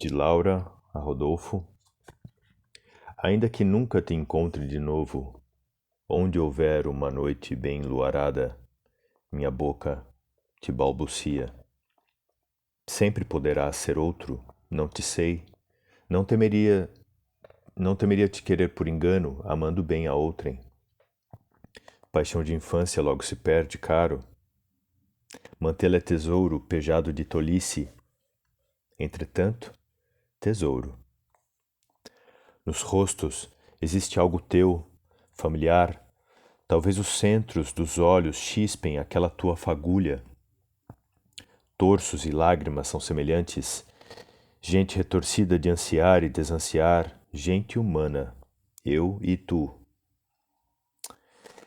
De Laura a Rodolfo. Ainda que nunca te encontre de novo, onde houver uma noite bem luarada, minha boca te balbucia. Sempre poderás ser outro, não te sei. Não temeria, não temeria te querer por engano, amando bem a outrem. Paixão de infância logo se perde, caro. Mantê-la é tesouro, pejado de tolice. Entretanto, tesouro. Nos rostos existe algo teu, familiar. Talvez os centros dos olhos chispem aquela tua fagulha. Torsos e lágrimas são semelhantes. Gente retorcida de ansiar e desansiar, gente humana, eu e tu.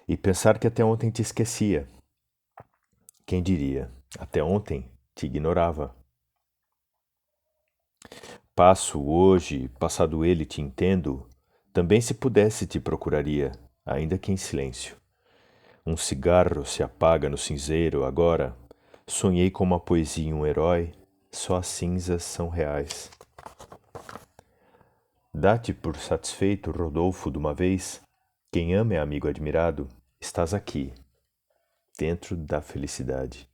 E pensar que até ontem te esquecia. Quem diria? Até ontem te ignorava. Passo hoje, passado ele te entendo, também se pudesse te procuraria, ainda que em silêncio. Um cigarro se apaga no cinzeiro agora. Sonhei com uma poesia e um herói, só as cinzas são reais. Dá-te por satisfeito, Rodolfo, de uma vez. Quem ama é amigo admirado. Estás aqui, dentro da felicidade.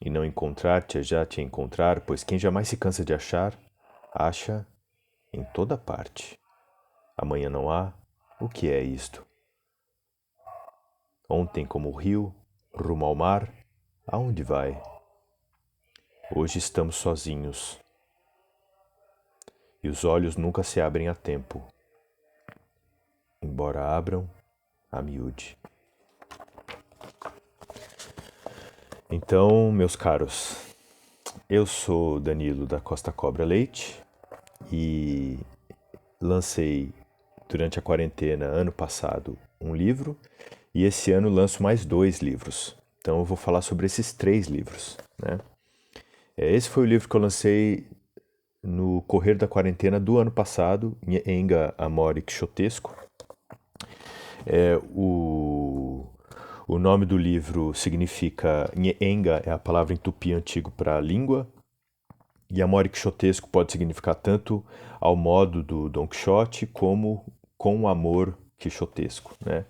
E não encontrar-te é já te encontrar, pois quem jamais se cansa de achar, acha em toda parte. Amanhã não há, o que é isto? Ontem como o rio, rumo ao mar, aonde vai? Hoje estamos sozinhos. E os olhos nunca se abrem a tempo, embora abram a miúde. Então, meus caros, eu sou Danilo da Costa Cobra Leite e lancei durante a quarentena ano passado um livro e esse ano lanço mais 2 livros. Então eu vou falar sobre esses 3 livros, né? Esse foi o livro que eu lancei no correr da quarentena do ano passado, Nhenga Amore Quixotesco. O nome do livro significa Nhenga, é a palavra em tupi antigo para língua, e Amore Quixotesco pode significar tanto ao modo do Dom Quixote como com o amor quixotesco, né?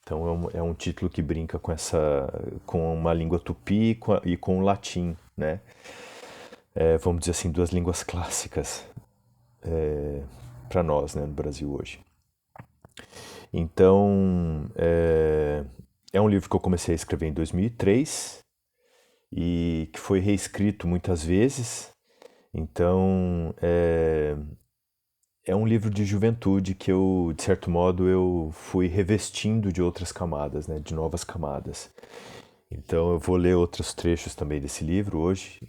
Então é um título que brinca com uma língua tupi e com o latim, né? Vamos dizer assim, 2 línguas clássicas para nós, né, no Brasil hoje. Então, é um livro que eu comecei a escrever em 2003 e que foi reescrito muitas vezes. Então, é um livro de juventude que eu, de certo modo, eu fui revestindo de outras camadas, né, de novas camadas. Então eu vou ler outros trechos também desse livro hoje.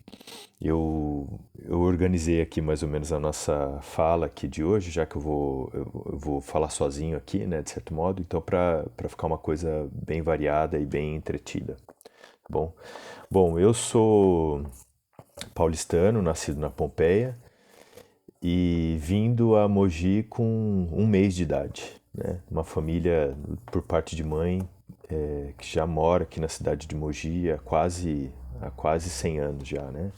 Eu organizei aqui mais ou menos a nossa fala aqui de hoje, já que eu vou falar sozinho aqui, né, de certo modo. Então para ficar uma coisa bem variada e bem entretida, tá bom? Bom, eu sou paulistano, nascido na Pompeia e vindo a Mogi com 1 mês de idade, né? Uma família por parte de mãe que já mora aqui na cidade de Mogi há quase 100 anos já, né?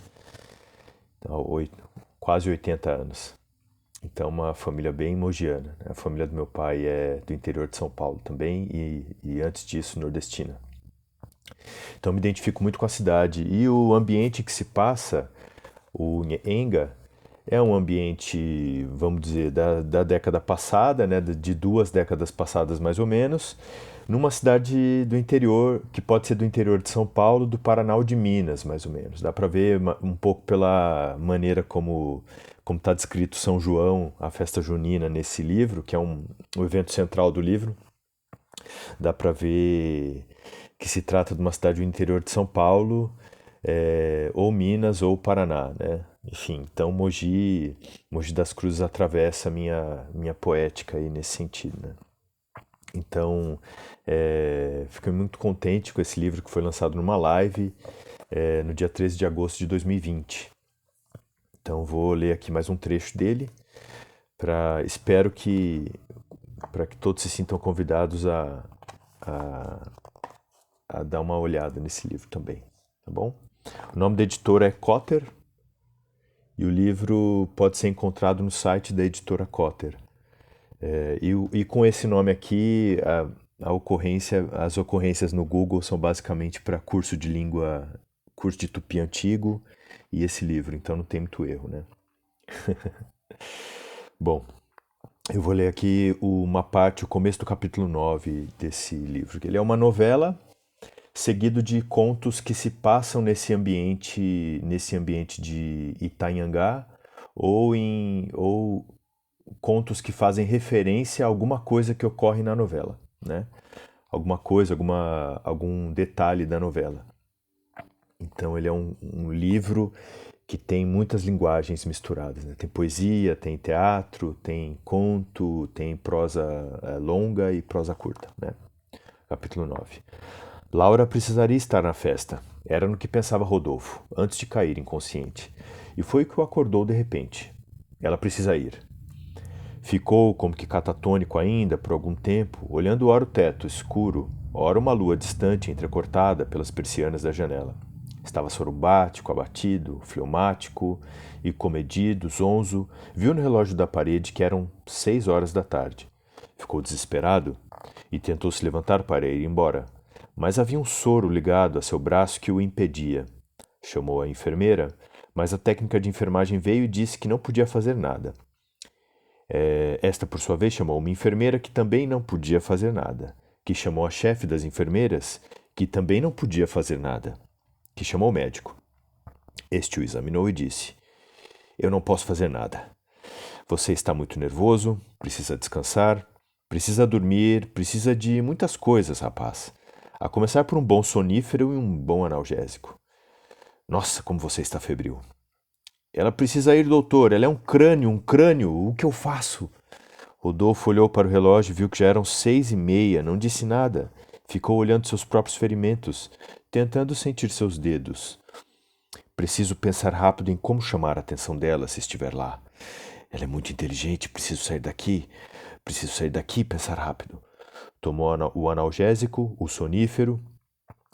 Então, quase 80 anos. Então, uma família bem mogiana, né? A família do meu pai é do interior de São Paulo também e antes disso, nordestina. Então, me identifico muito com a cidade e o ambiente que se passa, o Nhenga, é um ambiente, vamos dizer, da década passada, né, de 2 décadas passadas mais ou menos, numa cidade do interior, que pode ser do interior de São Paulo, do Paraná ou de Minas, mais ou menos. Dá para ver um pouco pela maneira como está descrito São João, a festa junina nesse livro, que é o evento central do livro. Dá para ver que se trata de uma cidade do interior de São Paulo, ou Minas ou Paraná, né? Enfim, então Mogi das Cruzes atravessa a minha poética aí nesse sentido, né? Então, fiquei muito contente com esse livro que foi lançado numa live no dia 13 de agosto de 2020. Então, vou ler aqui mais um trecho dele, espero que para que todos se sintam convidados a dar uma olhada nesse livro também, tá bom? O nome da editora é Cotter e o livro pode ser encontrado no site da editora Cotter. E com esse nome aqui, as ocorrências no Google são basicamente para curso de língua, curso de tupi antigo e esse livro, então não tem muito erro, né? Bom, eu vou ler aqui uma parte, o começo do capítulo 9 desse livro. Ele é uma novela seguido de contos que se passam nesse ambiente de Itanhangá ou contos que fazem referência a alguma coisa que ocorre na novela, né? Alguma coisa, algum detalhe da novela. Então ele é um livro que tem muitas linguagens misturadas, né? Tem poesia, tem teatro, tem conto, tem prosa longa e prosa curta, né? Capítulo 9. Laura precisaria estar na festa. Era no que pensava Rodolfo, antes de cair inconsciente. E foi o que o acordou de repente. Ela precisa ir. Ficou como que catatônico ainda por algum tempo, olhando ora o teto escuro, ora uma lua distante entrecortada pelas persianas da janela. Estava sorumbático, abatido, fleumático e comedido, zonzo, viu no relógio da parede que eram 6 horas da tarde. Ficou desesperado e tentou se levantar para ir embora, mas havia um soro ligado a seu braço que o impedia. Chamou a enfermeira, mas a técnica de enfermagem veio e disse que não podia fazer nada. Esta, por sua vez, chamou uma enfermeira que também não podia fazer nada, que chamou a chefe das enfermeiras, que também não podia fazer nada, que chamou o médico. Este o examinou e disse: Eu não posso fazer nada. Você está muito nervoso, precisa descansar, precisa dormir, precisa de muitas coisas, rapaz. A começar por um bom sonífero e um bom analgésico. Nossa, como você está febril. Ela precisa ir, doutor. Ela é um crânio. O que eu faço? Rodolfo olhou para o relógio e viu que já eram 6h30. Não disse nada. Ficou olhando seus próprios ferimentos, tentando sentir seus dedos. Preciso pensar rápido em como chamar a atenção dela se estiver lá. Ela é muito inteligente. Preciso sair daqui. Pensar rápido. Tomou o analgésico, o sonífero.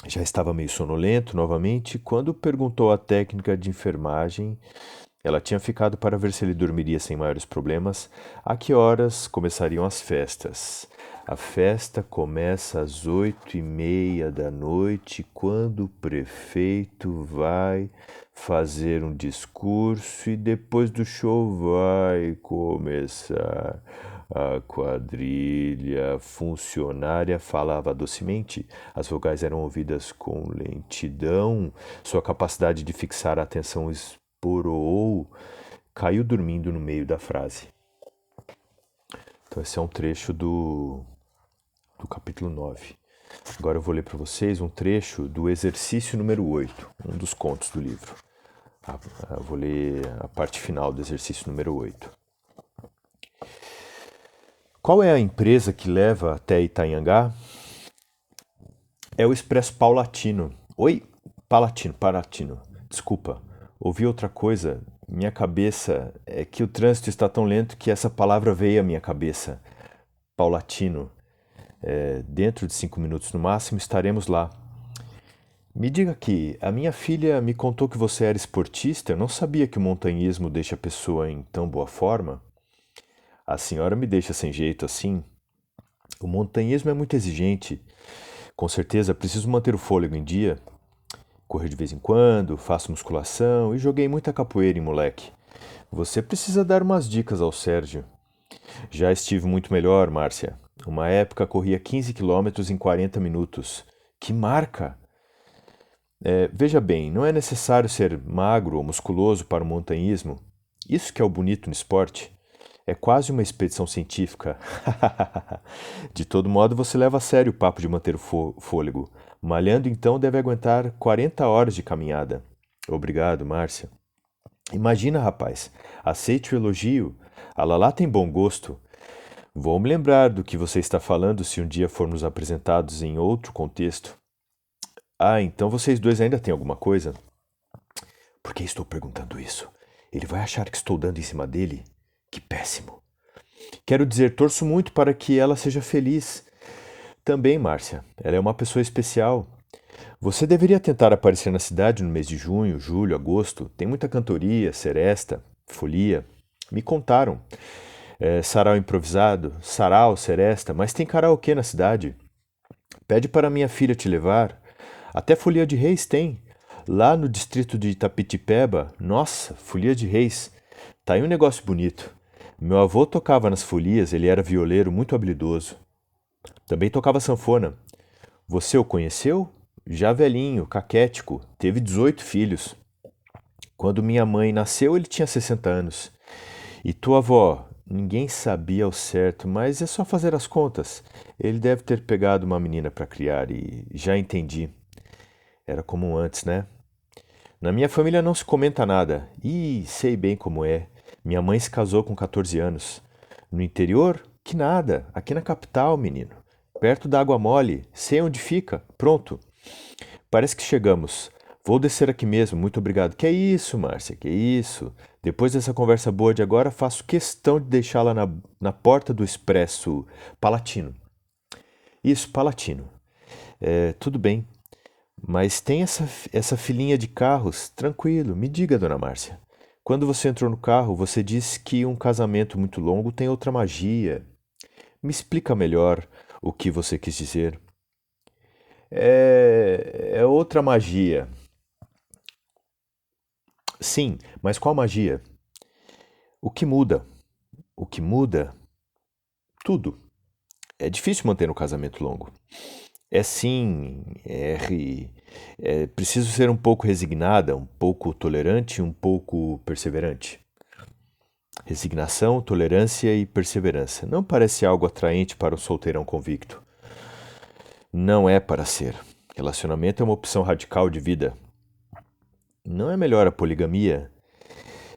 Já estava meio sonolento novamente quando perguntou à técnica de enfermagem. Ela tinha ficado para ver se ele dormiria sem maiores problemas. A que horas começariam as festas? A festa começa às 8h30 da noite, quando o prefeito vai fazer um discurso e depois do show vai começar. A quadrilha funcionária falava docemente, as vogais eram ouvidas com lentidão, sua capacidade de fixar a atenção esporou, caiu dormindo no meio da frase. Então esse é um trecho do capítulo 9. Agora eu vou ler para vocês um trecho do exercício número 8, um dos contos do livro. Eu vou ler a parte final do exercício número 8. Qual é a empresa que leva até Itanhangá? É o Expresso Paulatino. Oi? Palatino. Desculpa. Ouvi outra coisa. Minha cabeça... É que o trânsito está tão lento que essa palavra veio à minha cabeça. Paulatino. Dentro de 5 minutos no máximo estaremos lá. Me diga aqui, a minha filha me contou que você era esportista. Eu não sabia que o montanhismo deixa a pessoa em tão boa forma. A senhora me deixa sem jeito assim. O montanhismo é muito exigente. Com certeza, preciso manter o fôlego em dia. Correr de vez em quando, faço musculação e joguei muita capoeira em moleque. Você precisa dar umas dicas ao Sérgio. Já estive muito melhor, Márcia. Uma época corria 15 quilômetros em 40 minutos. Que marca! Veja bem, não é necessário ser magro ou musculoso para o montanhismo. Isso que é o bonito no esporte. É quase uma expedição científica. De todo modo, você leva a sério o papo de manter o fôlego. Malhando, então, deve aguentar 40 horas de caminhada. Obrigado, Márcia. Imagina, rapaz. Aceite o elogio. A Lalá tem bom gosto. Vou me lembrar do que você está falando se um dia formos apresentados em outro contexto. Ah, então vocês dois ainda têm alguma coisa? Por que estou perguntando isso? Ele vai achar que estou dando em cima dele? Que péssimo. Quero dizer, torço muito para que ela seja feliz. Também, Márcia. Ela é uma pessoa especial. Você deveria tentar aparecer na cidade no mês de junho, julho, agosto. Tem muita cantoria, seresta, folia. Me contaram. Sarau improvisado, sarau, seresta, mas tem karaokê na cidade. Pede para minha filha te levar. Até folia de reis tem. Lá no distrito de Itapetipeba, nossa, folia de reis. Tá aí um negócio bonito. Meu avô tocava nas folias, ele era violeiro muito habilidoso. Também tocava sanfona. Você o conheceu? Já velhinho, caquético, teve 18 filhos. Quando minha mãe nasceu, ele tinha 60 anos. E tua avó? Ninguém sabia ao certo, mas é só fazer as contas. Ele deve ter pegado uma menina para criar e já entendi. Era como antes, né? Na minha família não se comenta nada. Ih, sei bem como é. Minha mãe se casou com 14 anos. No interior? Que nada. Aqui na capital, menino. Perto da Água Mole. Sei onde fica. Pronto. Parece que chegamos. Vou descer aqui mesmo, muito obrigado. Que é isso, Márcia, que é isso? Depois dessa conversa boa de agora, faço questão de deixá-la na porta do Expresso Palatino. Isso, Palatino. Tudo bem, mas tem essa filinha de carros. Tranquilo, me diga, dona Márcia. Quando você entrou no carro, você disse que um casamento muito longo tem outra magia. Me explica melhor o que você quis dizer. É outra magia. Sim, mas qual magia? O que muda? O que muda? Tudo. É difícil manter um casamento longo. É sim, é preciso ser um pouco resignada, um pouco tolerante, um pouco perseverante. Resignação, tolerância e perseverança. Não parece algo atraente para um solteirão convicto. Não é para ser. Relacionamento é uma opção radical de vida. Não é melhor a poligamia?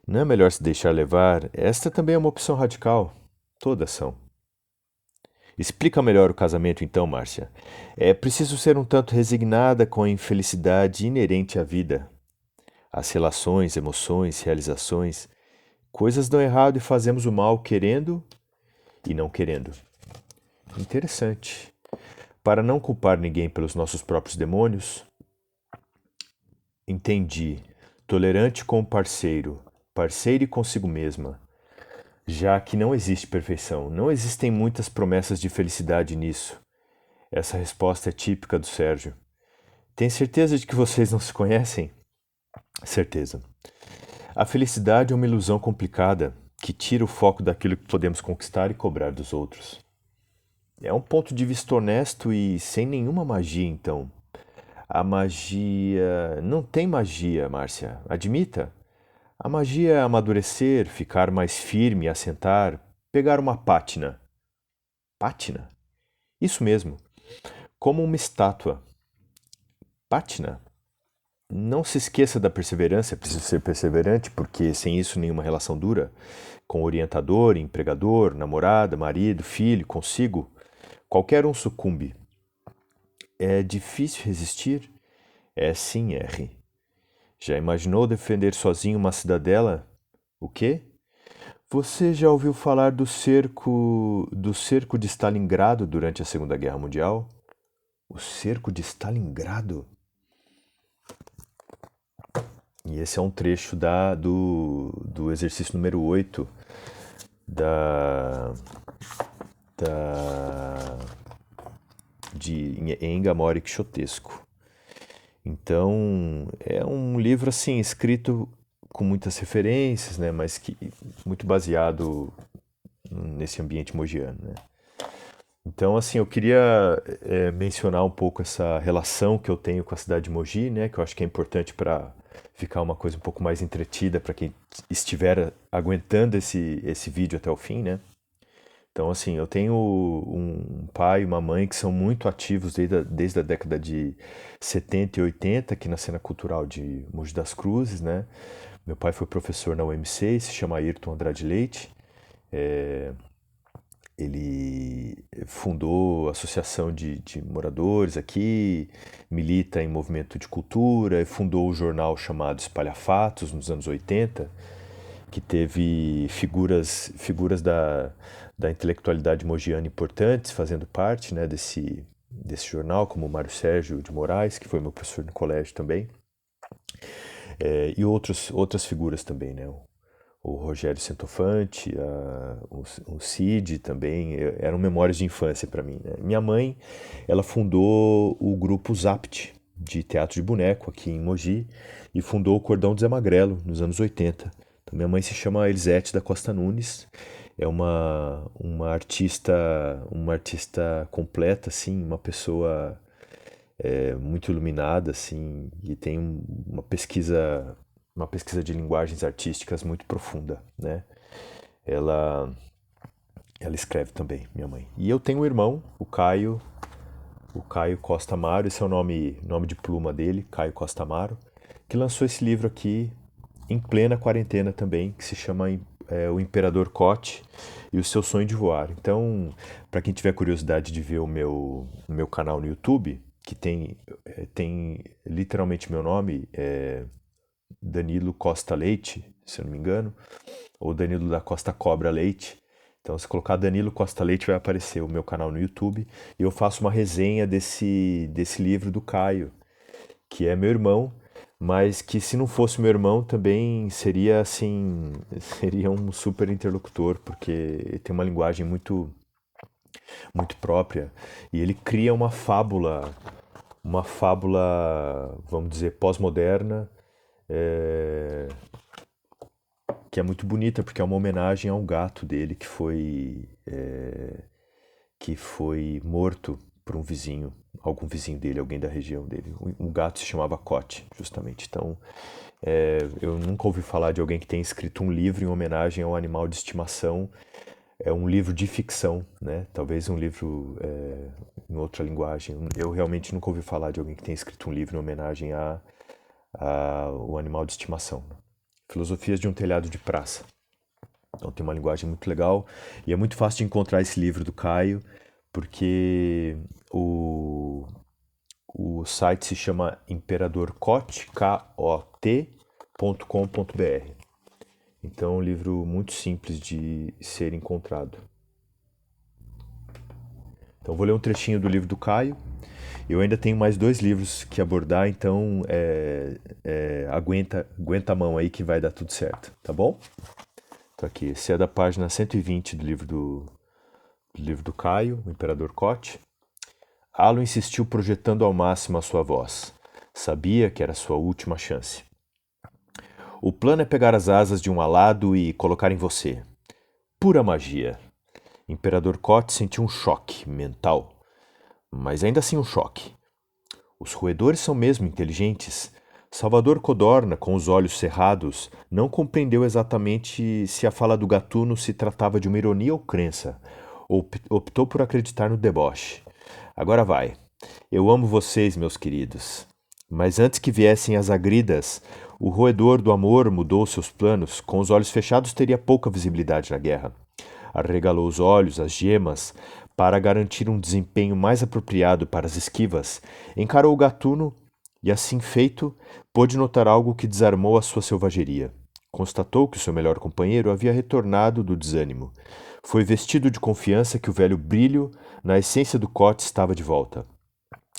Não é melhor se deixar levar? Esta também é uma opção radical. Todas são. Explica melhor o casamento então, Márcia. É preciso ser um tanto resignada com a infelicidade inerente à vida. As relações, emoções, realizações. Coisas dão errado e fazemos o mal querendo e não querendo. Interessante. Para não culpar ninguém pelos nossos próprios demônios, entendi. Tolerante com o parceiro, parceiro e consigo mesma. Já que não existe perfeição, não existem muitas promessas de felicidade nisso. Essa resposta é típica do Sérgio. Tem certeza de que vocês não se conhecem? Certeza. A felicidade é uma ilusão complicada que tira o foco daquilo que podemos conquistar e cobrar dos outros. É um ponto de vista honesto e sem nenhuma magia, então. A magia. Não tem magia, Márcia. Admita. A magia é amadurecer, ficar mais firme, assentar, pegar uma pátina. Pátina? Isso mesmo. Como uma estátua. Pátina? Não se esqueça da perseverança, é preciso ser perseverante, porque sem isso nenhuma relação dura. Com orientador, empregador, namorada, marido, filho, consigo, qualquer um sucumbe. É difícil resistir? É sim, R. Já imaginou defender sozinho uma cidadela? O quê? Você já ouviu falar do cerco de Stalingrado durante a Segunda Guerra Mundial? O cerco de Stalingrado? E esse é um trecho do exercício número 8 da, da, de Enga Mori Quixotesco. Então, é um livro assim escrito com muitas referências, né, mas que muito baseado nesse ambiente mogiano, né? Então, assim, eu queria mencionar um pouco essa relação que eu tenho com a cidade de Mogi, né, que eu acho que é importante para ficar uma coisa um pouco mais entretida para quem estiver aguentando esse vídeo até o fim, né? Então, assim, eu tenho um pai e uma mãe que são muito ativos desde a década de 70 e 80 aqui na cena cultural de Mogi das Cruzes, né? Meu pai foi professor na UMC, se chama Ayrton Andrade Leite. Ele fundou a associação de moradores aqui, milita em movimento de cultura, e fundou o jornal chamado Espalhafatos nos anos 80, que teve figuras da intelectualidade mogiana importantes fazendo parte, né, desse jornal, como o Mário Sérgio de Moraes, que foi meu professor no colégio também, e outras figuras também, né? O Rogério Centofante, o Cid também, eram memórias de infância para mim, né? Minha mãe, ela fundou o grupo Zapt, de teatro de boneco aqui em Mogi, e fundou o Cordão do Zé Magrelo nos anos 80. Então, minha mãe se chama Elisete da Costa Nunes, é uma artista completa, assim, uma pessoa muito iluminada, assim, e tem uma pesquisa de linguagens artísticas muito profunda, né? Ela, ela escreve também, minha mãe. E eu tenho um irmão, o Caio Costa Amaro, esse é o nome de pluma dele, Caio Costa Amaro, que lançou esse livro aqui em plena quarentena também, que se chama O Imperador Koch e o Seu Sonho de Voar. Então, para quem tiver curiosidade de ver o meu canal no YouTube, que tem literalmente meu nome, Danilo Costa Leite, se eu não me engano, ou Danilo da Costa Cobra Leite. Então, se colocar Danilo Costa Leite, vai aparecer o meu canal no YouTube. E eu faço uma resenha desse livro do Caio, que é meu irmão, mas que se não fosse meu irmão também seria assim, seria um super interlocutor, porque ele tem uma linguagem muito própria e ele cria uma fábula, vamos dizer, pós-moderna, é, que é muito bonita, porque é uma homenagem ao gato dele que foi morto por um vizinho, algum vizinho dele, alguém da região dele. O gato se chamava Cote, justamente. Então, eu nunca ouvi falar de alguém que tenha escrito um livro em homenagem ao animal de estimação. É um livro de ficção, né? Talvez um livro em outra linguagem. Eu realmente nunca ouvi falar de alguém que tenha escrito um livro em homenagem ao animal de estimação. Filosofias de um Telhado de Praça. Então tem uma linguagem muito legal e é muito fácil de encontrar esse livro do Caio, porque o site se chama imperadorkot, Kot.com.br. Então é um livro muito simples de ser encontrado. Então vou ler um trechinho do livro do Caio. Eu ainda tenho mais 2 livros que abordar, então aguenta a mão aí que vai dar tudo certo, tá bom? Então aqui, esse é da página 120 do livro do Caio, o Imperador Koch. Alo insistiu projetando ao máximo a sua voz. Sabia que era sua última chance. O plano é pegar as asas de um alado e colocar em você. Pura magia. Imperador Koch sentiu um choque mental, mas ainda assim um choque. Os roedores são mesmo inteligentes. Salvador Codorna, com os olhos cerrados, não compreendeu exatamente se a fala do gatuno se tratava de uma ironia ou crença. Optou por acreditar no deboche. Agora vai. Eu amo vocês, meus queridos. Mas antes que viessem as agridas, o roedor do amor mudou seus planos. Com os olhos fechados teria pouca visibilidade na guerra. Arregalou os olhos, as gemas, para garantir um desempenho mais apropriado para as esquivas. Encarou o gatuno e, assim feito, pôde notar algo que desarmou a sua selvageria. Constatou que o seu melhor companheiro havia retornado do desânimo. Foi vestido de confiança que o velho brilho na essência do Koch estava de volta.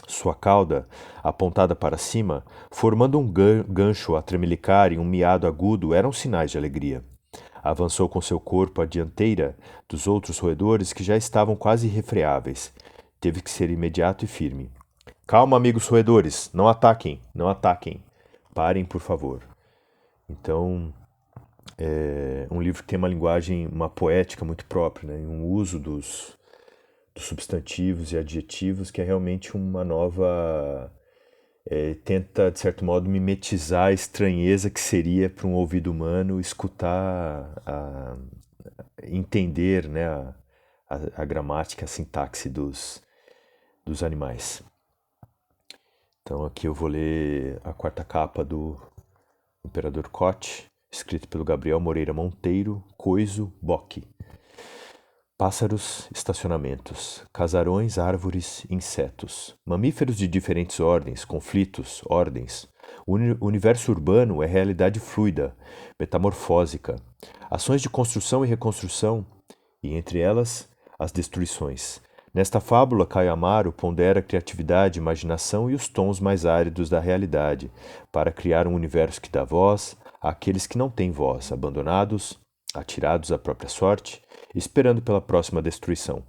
Sua cauda, apontada para cima, formando um gancho a tremelicar em um miado agudo, eram sinais de alegria. Avançou com seu corpo à dianteira dos outros roedores que já estavam quase irrefreáveis. Teve que ser imediato e firme. Calma, amigos roedores, não ataquem, não ataquem. Parem, por favor. Então, é um livro que tem uma linguagem, uma poética muito própria, né? Um uso dos substantivos e adjetivos que é realmente uma nova... tenta, de certo modo, mimetizar a estranheza que seria para um ouvido humano escutar, entender, né, a gramática, a sintaxe dos animais. Então aqui eu vou ler a 4ª capa do Imperador Koch, escrito pelo Gabriel Moreira Monteiro, Coiso Bock. Pássaros, estacionamentos, casarões, árvores, insetos, mamíferos de diferentes ordens, conflitos, ordens. O universo urbano é realidade fluida, metamorfósica, ações de construção e reconstrução, e entre elas, as destruições. Nesta fábula, Caio Amaro pondera a criatividade, imaginação e os tons mais áridos da realidade, para criar um universo que dá voz àqueles que não têm voz, abandonados, atirados à própria sorte, esperando pela próxima destruição.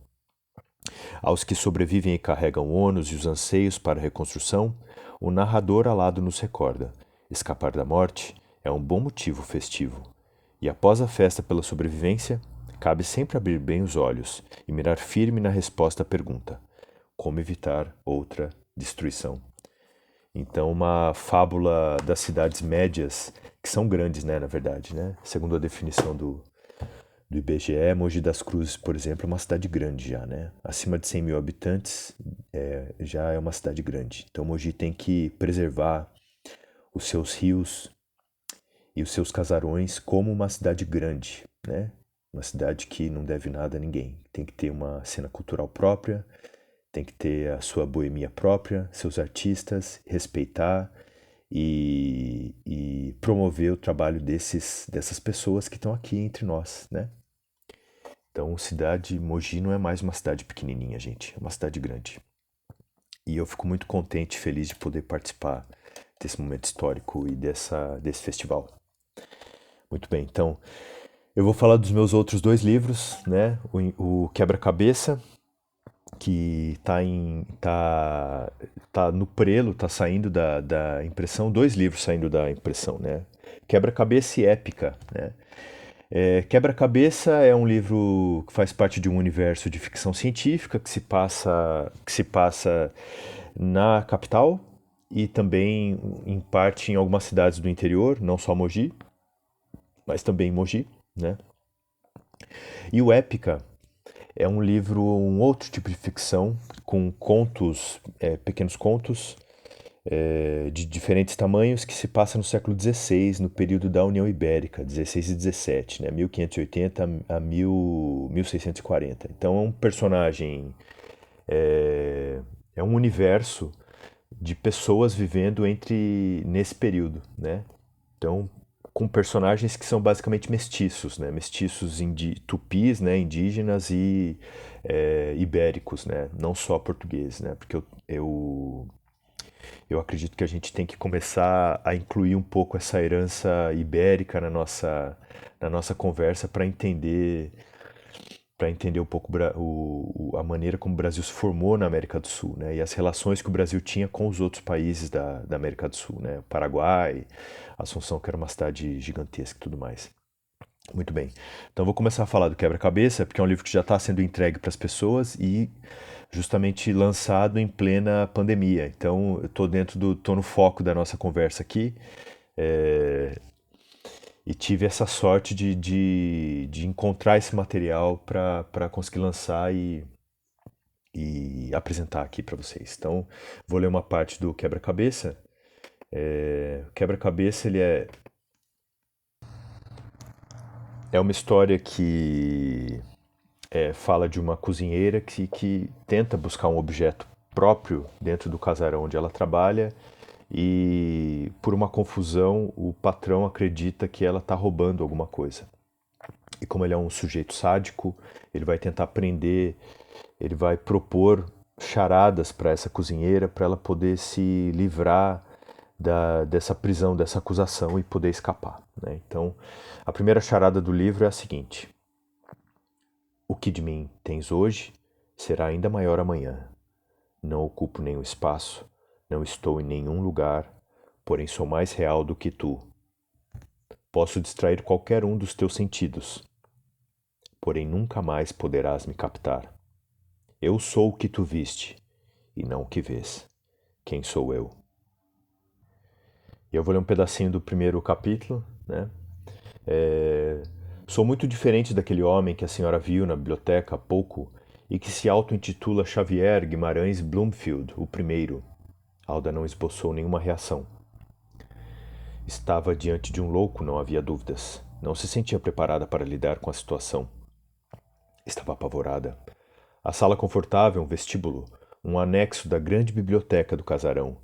Aos que sobrevivem e carregam o ônus e os anseios para a reconstrução, o narrador alado nos recorda: escapar da morte é um bom motivo festivo. E após a festa pela sobrevivência, cabe sempre abrir bem os olhos e mirar firme na resposta à pergunta: como evitar outra destruição? Então, uma fábula das cidades médias, que são grandes, né, na verdade, né? Segundo a definição do IBGE, Mogi das Cruzes, por exemplo, é uma cidade grande já, né? Acima de 100 mil habitantes já é uma cidade grande. Então, Mogi tem que preservar os seus rios e os seus casarões como uma cidade grande, né? Uma cidade que não deve nada a ninguém. Tem que ter uma cena cultural própria, tem que ter a sua boemia própria, seus artistas, respeitar e promover o trabalho dessas pessoas que estão aqui entre nós, né? Então, cidade Mogi não é mais uma cidade pequenininha, gente, é uma cidade grande. E eu fico muito contente e feliz de poder participar desse momento histórico e desse festival. Muito bem, então eu vou falar dos meus outros dois livros, né? O Quebra-Cabeça, que tá no prelo, tá saindo da impressão, dois livros saindo da impressão, né? Quebra-Cabeça e Épica, né? Quebra-Cabeça é um livro que faz parte de um universo de ficção científica que se passa na capital e também em parte em algumas cidades do interior, não só Mogi, mas também Mogi, né? E o Épica é um livro, um outro tipo de ficção, com contos, pequenos contos, de diferentes tamanhos, que se passa no século XVI, no período da União Ibérica, 16 e 17, né? 1580 a 1640. Então é um personagem, é um universo de pessoas vivendo nesse período, né? Então, com personagens que são basicamente mestiços, né? Mestiços tupis, né? Indígenas e ibéricos, né? Não só portugueses, né? Porque eu acredito que a gente tem que começar a incluir um pouco essa herança ibérica na nossa conversa para entender um pouco a maneira como o Brasil se formou na América do Sul, né? E as relações que o Brasil tinha com os outros países da América do Sul, né? Paraguai, Assunção, que era uma cidade gigantesca e tudo mais. Muito bem. Então vou começar a falar do Quebra-Cabeça, porque é um livro que já está sendo entregue para as pessoas e justamente lançado em plena pandemia. Então eu tô no foco da nossa conversa aqui. é, e tive essa sorte de encontrar esse material para conseguir lançar e apresentar aqui para vocês. Então, vou ler uma parte do Quebra-Cabeça. Quebra-Cabeça, ele é uma história que fala de uma cozinheira que tenta buscar um objeto próprio dentro do casarão onde ela trabalha e, por uma confusão, o patrão acredita que ela está roubando alguma coisa. E como ele é um sujeito sádico, ele vai tentar prender, ele vai propor charadas para essa cozinheira para ela poder se livrar dessa prisão, dessa acusação e poder escapar, né? Então, a primeira charada do livro é a seguinte: o que de mim tens hoje será ainda maior amanhã. Não ocupo nenhum espaço, não estou em nenhum lugar, porém sou mais real do que tu. Posso distrair qualquer um dos teus sentidos, porém nunca mais poderás me captar. Eu sou o que tu viste, e não o que vês. Quem sou eu? E eu vou ler um pedacinho do primeiro capítulo, né? Sou muito diferente daquele homem que a senhora viu na biblioteca há pouco e que se auto-intitula Xavier Guimarães Bloomfield, o primeiro. Alda não esboçou nenhuma reação. Estava diante de um louco, não havia dúvidas. Não se sentia preparada para lidar com a situação. Estava apavorada. A sala confortável, um vestíbulo, um anexo da grande biblioteca do casarão,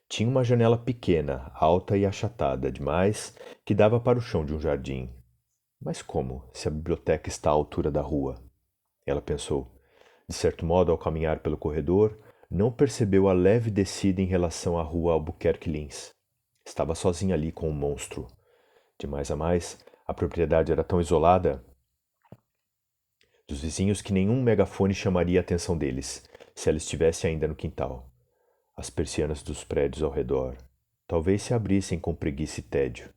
tinha uma janela pequena, alta e achatada demais, que dava para o chão de um jardim. Mas como, se a biblioteca está à altura da rua? Ela pensou. De certo modo, ao caminhar pelo corredor, não percebeu a leve descida em relação à rua Albuquerque Lins. Estava sozinha ali com o monstro. De mais a mais, a propriedade era tão isolada dos vizinhos que nenhum megafone chamaria a atenção deles, se ela estivesse ainda no quintal. As persianas dos prédios ao redor talvez se abrissem com preguiça e tédio,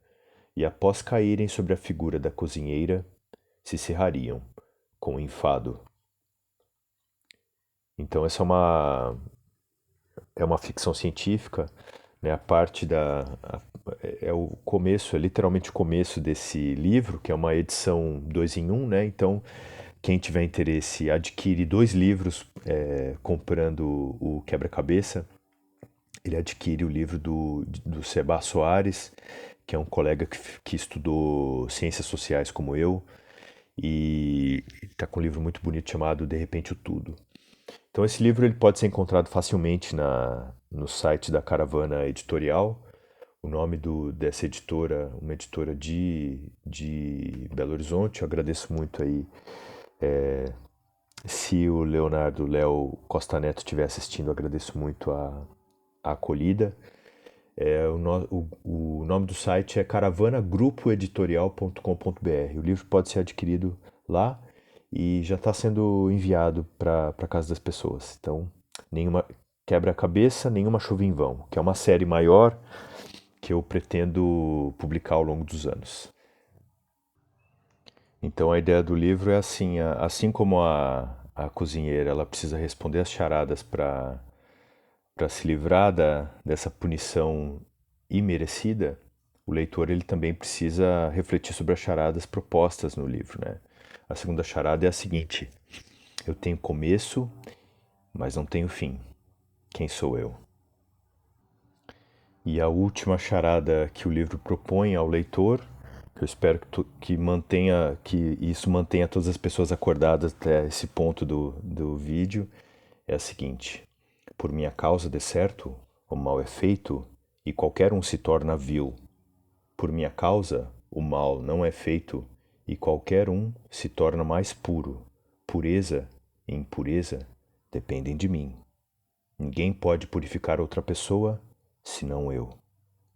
e após caírem sobre a figura da cozinheira, se cerrariam, com enfado. Então essa é uma ficção científica, né? A parte é o começo, é literalmente o começo desse livro, que é uma edição 2 em 1, né? Então quem tiver interesse adquire 2 livros comprando o quebra-cabeça. Ele adquire o livro do Seba Soares, que é um colega que estudou ciências sociais como eu, e está com um livro muito bonito chamado De Repente o Tudo. Então esse livro ele pode ser encontrado facilmente no site da Caravana Editorial. O nome dessa editora, uma editora de Belo Horizonte. Eu agradeço muito aí. Se o Léo Costa Neto estiver assistindo, eu agradeço muito a acolhida. O nome do site é caravanagrupoeditorial.com.br. O livro pode ser adquirido lá e já está sendo enviado para a casa das pessoas. Então, nenhuma quebra-cabeça, nenhuma chuva em vão, que é uma série maior que eu pretendo publicar ao longo dos anos. Então, a ideia do livro é assim, assim como a cozinheira ela precisa responder as charadas para se livrar dessa punição imerecida, o leitor ele também precisa refletir sobre as charadas propostas no livro, né? A segunda charada é a seguinte: eu tenho começo, mas não tenho fim. Quem sou eu? E a última charada que o livro propõe ao leitor, que eu espero que isso mantenha todas as pessoas acordadas até esse ponto do vídeo, é a seguinte: por minha causa de certo, o mal é feito e qualquer um se torna vil. Por minha causa, o mal não é feito e qualquer um se torna mais puro. Pureza e impureza dependem de mim. Ninguém pode purificar outra pessoa senão eu.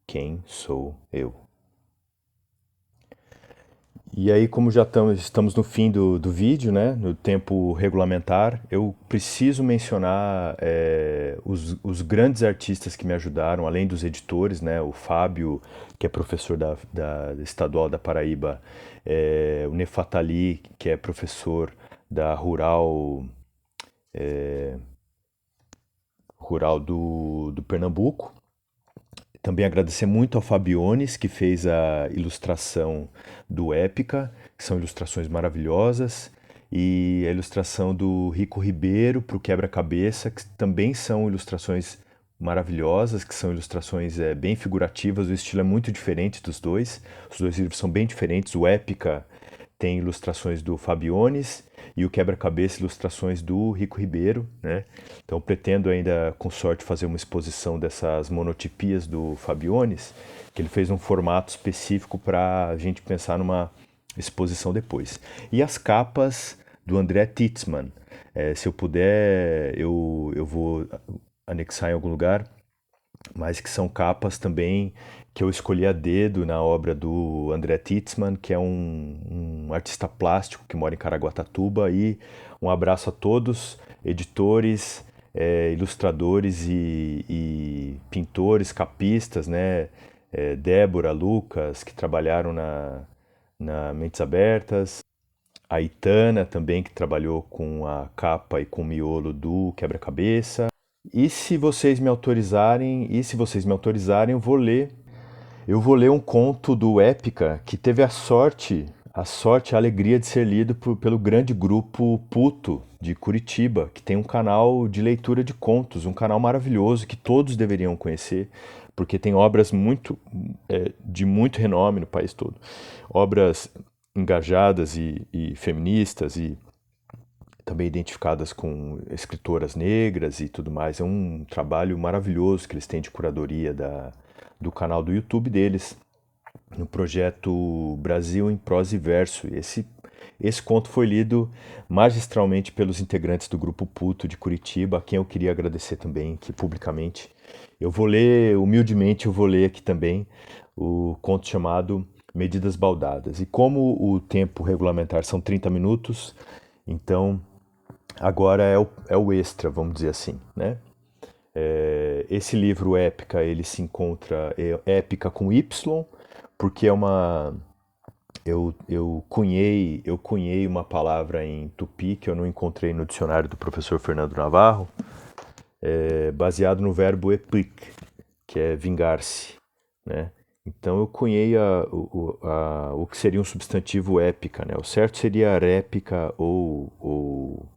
Quem sou eu? E aí, como já estamos no fim do vídeo, né, no tempo regulamentar, eu preciso mencionar os grandes artistas que me ajudaram, além dos editores, né, o Fábio, que é professor da Estadual da Paraíba, o Nefatali, que é professor da Rural do Pernambuco. Também agradecer muito ao Fabiones, que fez a ilustração do Épica, que são ilustrações maravilhosas, e a ilustração do Rico Ribeiro para o Quebra-Cabeça, que também são ilustrações maravilhosas, que são ilustrações bem figurativas, o estilo é muito diferente dos dois, os dois livros são bem diferentes, o Épica tem ilustrações do Fabiones e o Quebra-Cabeça ilustrações do Rico Ribeiro, né? Então pretendo ainda, com sorte, fazer uma exposição dessas monotipias do Fabiones, que ele fez um formato específico para a gente pensar numa exposição depois. E as capas do André Titzmann. Se eu puder, eu vou anexar em algum lugar, mas que são capas também que eu escolhi a dedo na obra do André Titzmann, que é um artista plástico que mora em Caraguatatuba. E um abraço a todos, editores, ilustradores e pintores, capistas, né? Débora, Lucas, que trabalharam na Mentes Abertas. A Itana também, que trabalhou com a capa e com o miolo do Quebra-Cabeça. E se vocês me autorizarem, eu vou ler um conto do Épica que teve a alegria de ser lido pelo grande grupo Puto de Curitiba, que tem um canal de leitura de contos, um canal maravilhoso que todos deveriam conhecer, porque tem obras de muito renome no país todo. Obras engajadas e feministas e também identificadas com escritoras negras e tudo mais. É um trabalho maravilhoso que eles têm de curadoria do canal do YouTube deles, no projeto Brasil em Prosa e Verso. esse conto foi lido magistralmente pelos integrantes do Grupo Puto de Curitiba, a quem eu queria agradecer também, aqui publicamente. Eu vou ler, humildemente, eu vou ler aqui também o conto chamado Medidas Baldadas. E como o tempo regulamentar são 30 minutos, então agora é o extra, vamos dizer assim, né? Esse livro Épica, ele se encontra, Épica com Y, porque é uma... eu cunhei uma palavra em tupi que eu não encontrei no dicionário do professor Fernando Navarro, baseado no verbo epic, que é vingar-se, né? Então eu cunhei o que seria um substantivo épica, né? O certo seria réplica ou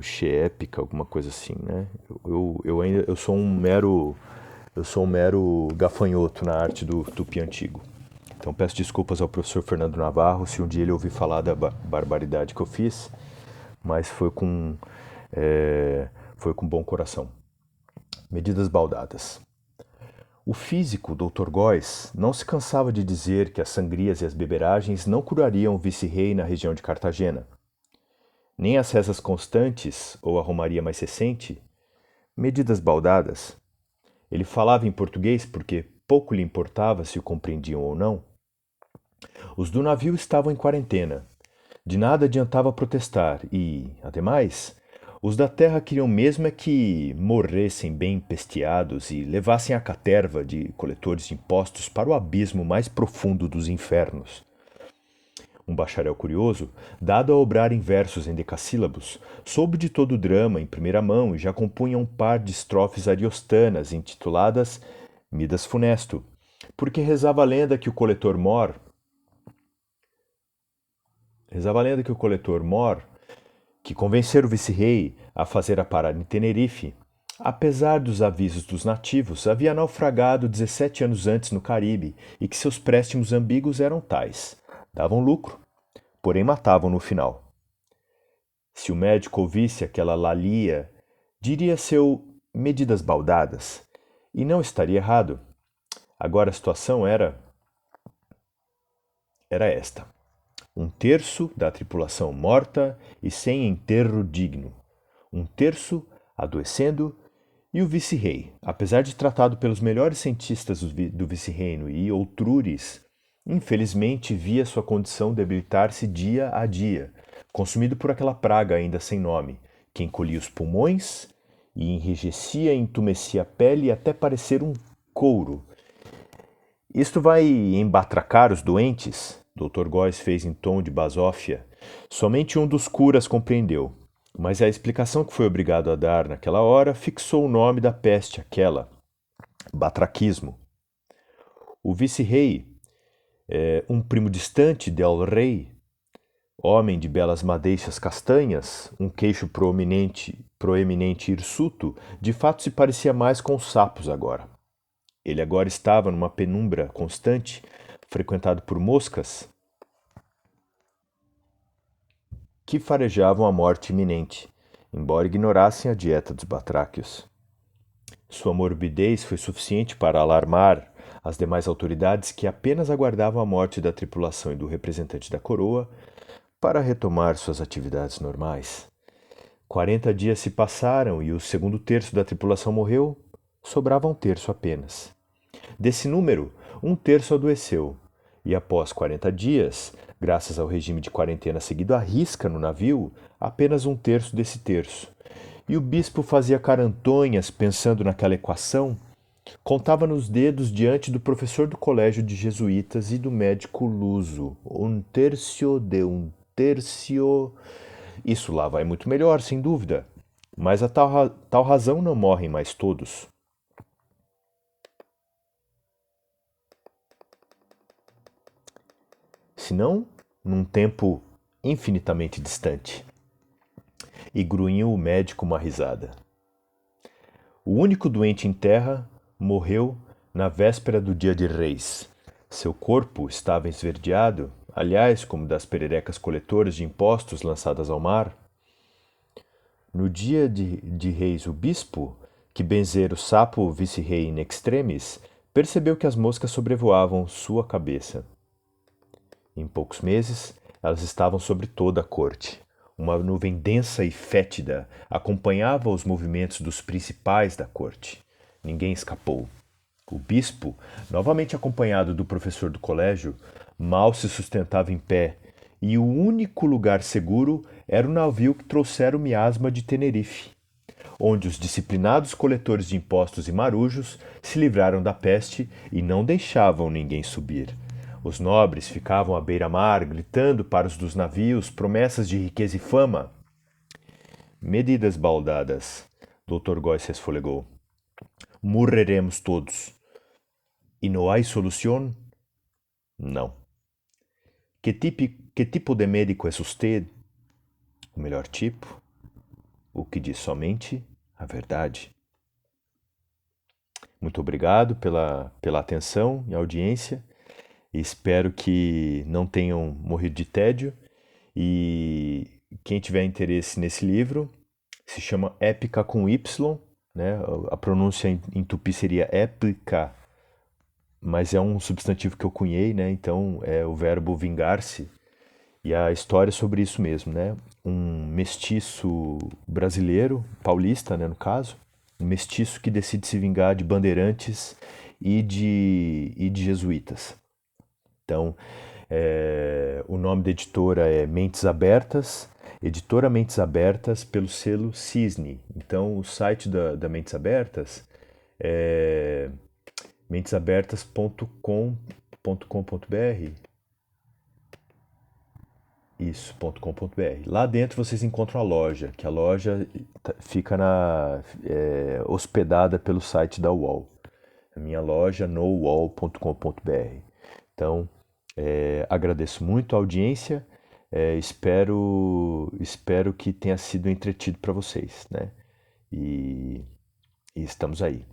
xépica, alguma coisa assim, né? Eu sou um mero gafanhoto na arte do tupi antigo. Então peço desculpas ao professor Fernando Navarro se um dia ele ouvir falar da barbaridade que eu fiz, mas foi com bom coração. Medidas baldadas. O físico, Dr. Góes, não se cansava de dizer que as sangrias e as beberagens não curariam o vice-rei na região de Cartagena. Nem as rezas constantes ou a romaria mais recente. Medidas baldadas. Ele falava em português porque pouco lhe importava se o compreendiam ou não. Os do navio estavam em quarentena. De nada adiantava protestar e, ademais, os da terra queriam mesmo é que morressem bem pesteados e levassem a caterva de coletores de impostos para o abismo mais profundo dos infernos. Um bacharel curioso, dado a obrar em versos em decassílabos, soube de todo o drama em primeira mão e já compunha um par de estrofes ariostanas intituladas Midas Funesto, porque rezava a lenda que o coletor mor, que convencer o vice-rei a fazer a parada em Tenerife, apesar dos avisos dos nativos, havia naufragado 17 anos antes no Caribe e que seus préstimos ambíguos eram tais. Davam lucro, porém matavam no final. Se o médico ouvisse aquela lalia, diria seu medidas baldadas, e não estaria errado. Agora a situação era esta. Um terço da tripulação morta e sem enterro digno. Um terço adoecendo e o vice-rei, apesar de tratado pelos melhores cientistas do vice-reino e outrures, infelizmente via sua condição debilitar-se dia a dia, consumido por aquela praga ainda sem nome, que encolhia os pulmões e enrijecia e entumecia a pele até parecer um couro. Isto vai embatracar os doentes? Dr. Góes fez em tom de basófia. Somente um dos curas compreendeu, mas a explicação que foi obrigado a dar naquela hora fixou o nome da peste aquela, batraquismo. O vice-rei, um primo distante del rei, homem de belas madeixas castanhas, um queixo proeminente e hirsuto, de fato se parecia mais com os sapos agora. Ele agora estava numa penumbra constante, frequentado por moscas que farejavam a morte iminente, embora ignorassem a dieta dos batráquios. Sua morbidez foi suficiente para alarmar as demais autoridades que apenas aguardavam a morte da tripulação e do representante da coroa para retomar suas atividades normais. 40 dias se passaram e o segundo terço da tripulação morreu, sobrava um terço apenas. Desse número, um terço adoeceu, e após 40 dias, graças ao regime de quarentena seguido à risca no navio, apenas um terço desse terço. E o bispo fazia carantonhas pensando naquela equação, contava nos dedos diante do professor do colégio de jesuítas e do médico luso. Um tercio de um tercio. Isso lá vai muito melhor, sem dúvida. Mas a tal razão não morrem mais todos. Senão, num tempo infinitamente distante. E grunhiu o médico uma risada. O único doente em terra morreu na véspera do dia de Reis. Seu corpo estava esverdeado, aliás, como das pererecas coletoras de impostos lançadas ao mar. No dia de Reis, o bispo, que benzera o sapo vice-rei in extremis, percebeu que as moscas sobrevoavam sua cabeça. Em poucos meses, Elas estavam sobre toda a corte. Uma nuvem densa e fétida acompanhava os movimentos dos principais da corte. Ninguém escapou. O bispo, novamente acompanhado do professor do colégio, mal se sustentava em pé, e o único lugar seguro era o navio que trouxera o miasma de Tenerife, onde os disciplinados coletores de impostos e marujos se livraram da peste e não deixavam ninguém subir. Os nobres ficavam à beira-mar, gritando para os dos navios promessas de riqueza e fama. Medidas baldadas, Dr. Góes resfolegou. Morreremos todos. E não há solução? Não. Que tipo de médico é você? O melhor tipo? O que diz somente a verdade. Muito obrigado pela atenção e audiência. Espero que não tenham morrido de tédio. E quem tiver interesse nesse livro, se chama Épica com Y, né? A pronúncia em tupi seria épica, mas é um substantivo que eu cunhei, né? Então é o verbo vingar-se. E a história é sobre isso mesmo, né? Um mestiço brasileiro, paulista, né, no caso, um mestiço que decide se vingar de bandeirantes e de jesuítas. Então, o nome da editora é Mentes Abertas, editora Mentes Abertas pelo selo Cisne. Então, o site da Mentes Abertas é mentesabertas.com.br. Isso, .com.br. Lá dentro vocês encontram a loja, que a loja fica hospedada pelo site da UOL. A minha loja nowall.com.br. Então, agradeço muito a audiência, espero que tenha sido entretido para vocês, né? E estamos aí.